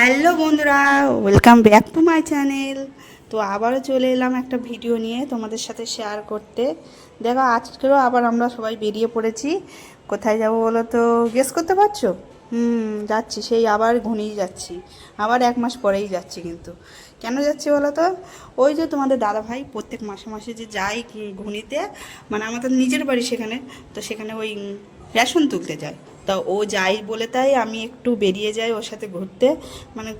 Hello বন্ধুরা, welcome back to my channel. তো আবারও চলে এলাম একটা ভিডিও নিয়ে তোমাদের সাথে শেয়ার করতে। দেখো, আজকেও আবার আমরা সবাই বেরিয়ে পড়েছি। কোথায় যাব বলো তো? গেস করতে পারছো? যাচ্ছি, সেই আবার ঘুনিয়ে যাচ্ছি। আবার 1 মাস পরেই যাচ্ছি। কিন্তু কেন যাচ্ছি বলো তো? ওই যে তোমাদের দাদা ভাই প্রত্যেক মাসে মাসে যে যায় ঘুনিতে, মানে আমাদের নিজের বাড়ি সেখানে, তো সেখানে ওই রেশন তুলতে যায়। তা ও যাই বলে তাই আমি একটু বেরিয়ে যাই ওর সাথে ঘুরতে। মানে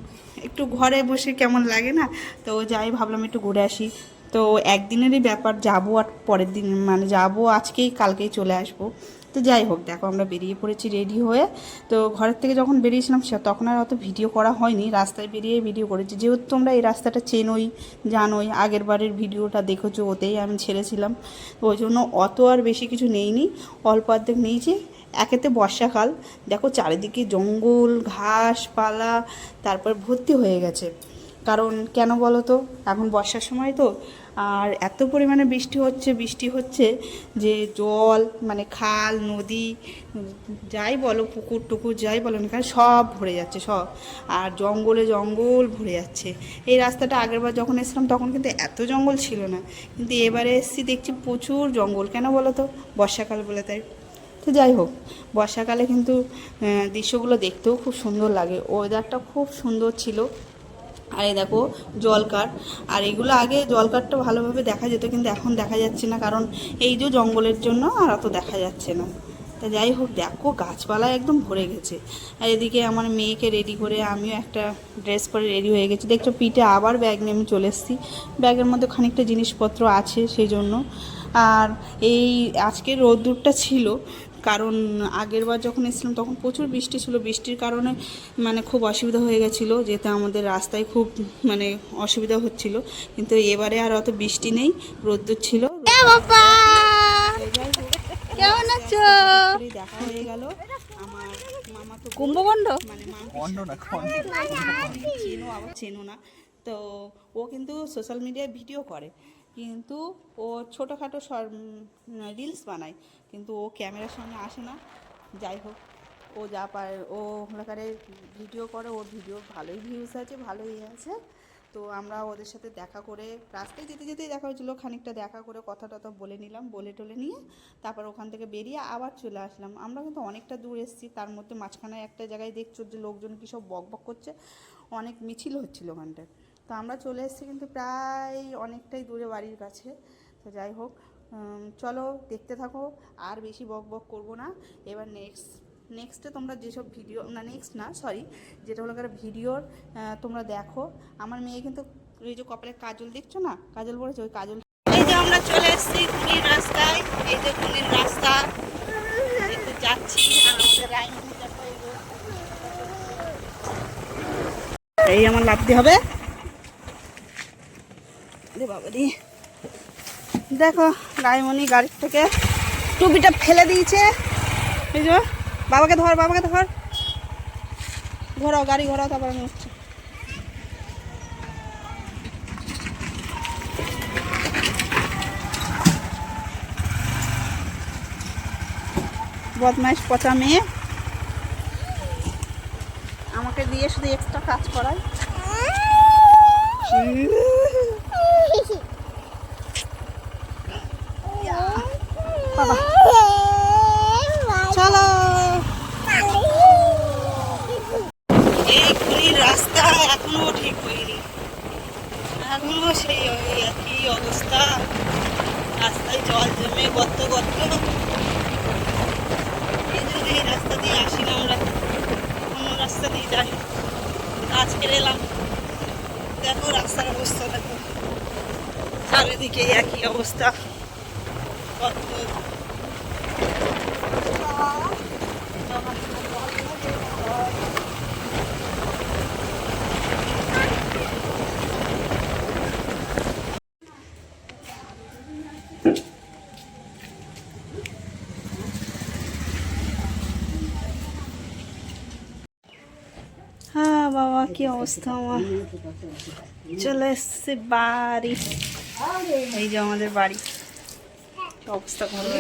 একটু ঘরে বসে কেমন লাগে না, তো ও যাই, ভাবলাম একটু ঘুরে আসি। তো একদিনেরই ব্যাপার, যাবো আর পরের দিন মানে যাবো আজকেই, কালকেই চলে আসবো। তো যাই হোক, দেখো আমরা বেরিয়ে পড়েছি রেডি হয়ে। তো ঘরের থেকে যখন বেরিয়েছিলাম তখন আর অত ভিডিও করা হয়নি, রাস্তায় বেরিয়ে ভিডিও করেছি, যেহেতু তোমরা এই রাস্তাটা চেনোই, জানোই, আগের বারের ভিডিওটা দেখেছো, ওতেই আমি ছেড়েছিলাম। ওই জন্য অত আর বেশি কিছু নেইনি, অল্প অর্ধেক নিয়েছি। একেতে বর্ষাকাল, দেখো চারিদিকে জঙ্গল, ঘাসপালা, তারপর ভর্তি হয়ে গেছে। কারণ কেন বলো তো, এখন বর্ষার সময় তো, আর এত পরিমাণে বৃষ্টি হচ্ছে যে জল, মানে খাল, নদী, যাই বলো, পুকুর টুকুর যাই বলো না কেন, সব ভরে যাচ্ছে সব। আর জঙ্গলে জঙ্গল ভরে যাচ্ছে। এই রাস্তাটা আগেরবার যখন এসেছিলাম তখন কিন্তু এত জঙ্গল ছিল না, কিন্তু এবারে এসেছি দেখছি প্রচুর জঙ্গল। কেন বলো তো? বর্ষাকাল বলে তাই। তো যাই হোক, বর্ষাকালে কিন্তু দৃশ্যগুলো দেখতেও খুব সুন্দর লাগে, ওয়েদারটা খুব সুন্দর ছিল। আর এই দেখো জলকার, আর এগুলো আগে জলকারটা ভালোভাবে দেখা যেত, কিন্তু এখন দেখা যাচ্ছে না, কারণ এই যে জঙ্গলের জন্য আর অত দেখা যাচ্ছে না। তা যাই হোক, দেখো গাছপালা একদম ভরে গেছে। আর এদিকে আমার মেয়েকে রেডি করে আমিও একটা ড্রেস পরে রেডি হয়ে গেছি। দেখছো পিঠে আবার ব্যাগ নিয়ে আমি চলে এসেছি, ব্যাগের মধ্যে খানিকটা জিনিসপত্র আছে সেই জন্য। আর এই আজকের রোদ্দুরটা ছিল, কারণ আগের বার যখন এসেছিলাম তখন প্রচুর বৃষ্টি ছিল, বৃষ্টির কারণে মানে খুব অসুবিধা হয়ে গেছিলো, যেতে আমাদের রাস্তায় খুব মানে অসুবিধা হচ্ছিল। কিন্তু এবারে আর অত বৃষ্টি নেই, রোদ্দুর ছিল। কেমন আছো? দেখা হয়ে গেল আমার মামা, তো কুম্ভকণ্ড মানে চেনো, আবার চেনো না। তো ও কিন্তু সোশ্যাল মিডিয়ায় ভিডিও করে, কিন্তু ও ছোটোখাটো রিলস বানায়, কিন্তু ও ক্যামেরার সামনে আসে না। যাই হোক, ও যা পারে ও ওখানে ভিডিও করে, ওর ভিডিও ভালোই ভিউজ আছে, ভালোই আছে। তো আমরা ওদের সাথে দেখা করে, রাস্তায় যেতে যেতেই দেখা হয়েছিলো, খানিকটা দেখা করে কথা টথা বলে নিলাম, বলে টলে নিয়ে তারপর ওখান থেকে বেরিয়ে আবার চলে আসলাম। আমরা কিন্তু অনেকটা দূর এসেছি, তার মধ্যে মাঝখানে একটা জায়গায় দেখছো যে লোকজন কী সব বক বক করছে, অনেক মিছিল হচ্ছিলো ওখানটায়। তো আমরা চলে এসেছি কিন্তু প্রায় অনেকটাই দূরে বাড়ির কাছে। তো যাই হোক, চলো দেখতে থাকো, আর বেশি বক বক করবো না। এবার নেক্সটে তোমরা যেসব ভিডিও, না নেক্সট না সরি, যেটা হলো ভিডিওর তোমরা দেখো। আমার মেয়ে কিন্তু এই যে কপালে কাজল দেখছো না, কাজল পড়েছে, ওই কাজল। এই যে আমরা চলে এসেছি কুনির রাস্তায়, এই যে কুনির রাস্তা যাচ্ছি। আর আমাদের রাইমনি দেখো, এই আমার লাফতে হবে। বাবারি, দেখো রাইমনি গাড়ির থেকে টুপিটা ফেলে দিয়েছে। এই যে বাবাকে ধর, বাবাকে ধর, ঘোরাও গাড়ি ঘোরাও, তারপর আমি উঠছি। বদমাইশ পচা মেয়ে, আমাকে দিয়ে শুধু এক্সট্রা কাজ করায়। বাবা চলো, এই কুড়ির রাস্তা এখনো ঠিক হয়নি, এখনো সেই একই অবস্থা, রাস্তায় জল জমে গর্ত গর্ত। এই জন্য এই রাস্তা দিয়ে আসি না, আমরা অন্য রাস্তা দিয়ে যাই। আজকে এলাম, দেখো রাস্তার অবস্থা, দেখো চারিদিকে একই অবস্থা, গর্ত। হ্যাঁ বাবা, কি অবস্থা আমার। চলে এসছে বাড়ি, এই যে আমাদের বাড়ি, অবস্থা ভালো।